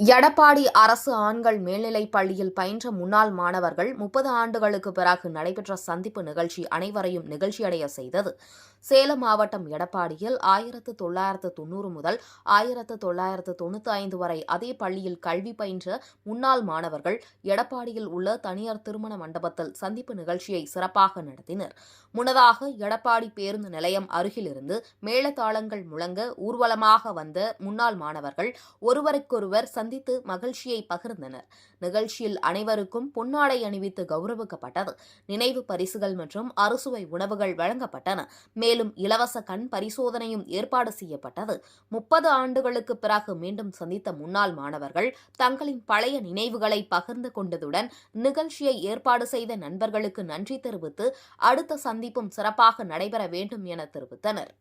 எடப்பாடி அரசு ஆண்கள் மேல்நிலைப் பள்ளியில் பயின்ற முன்னாள் மாணவர்கள் 30 ஆண்டுகளுக்கு பிறகு நடைபெற்ற சந்திப்பு நிகழ்ச்சி அனைவரையும் நிகழ்ச்சியடைய செய்தது. சேலம் மாவட்டம் எடப்பாடியில் 1990 முதல் 1995 வரை அதே பள்ளியில் கல்வி பயின்ற முன்னாள் மாணவர்கள் எடப்பாடியில் உள்ள தனியார் திருமண மண்டபத்தில் சந்திப்பு நிகழ்ச்சியை சிறப்பாக நடத்தினர். முன்னதாக எடப்பாடி பேருந்து நிலையம் அருகிலிருந்து மேளதாளங்கள் முழங்க ஊர்வலமாக வந்த முன்னாள் மாணவர்கள் ஒருவருக்கொருவர் சந்தித்து மகிழ்ச்சியை பகிர்ந்தனர். நிகழ்ச்சியில் அனைவருக்கும் பொன்னாடை அணிவித்து கௌரவிக்கப்பட்டது. நினைவு பரிசுகள் மற்றும் அறுசுவை உணவுகள் வழங்கப்பட்டன. மேலும் இலவச கண் பரிசோதனையும் ஏற்பாடு செய்யப்பட்டது. 30 ஆண்டுகளுக்கு பிறகு மீண்டும் சந்தித்த முன்னாள் மாணவர்கள் தங்களின் பழைய நினைவுகளை பகிர்ந்து கொண்டதுடன் நிகழ்ச்சியை ஏற்பாடு செய்த நண்பர்களுக்கு நன்றி தெரிவித்து அடுத்த சந்திப்பும் சிறப்பாக நடைபெற வேண்டும் என தெரிவித்தனர்.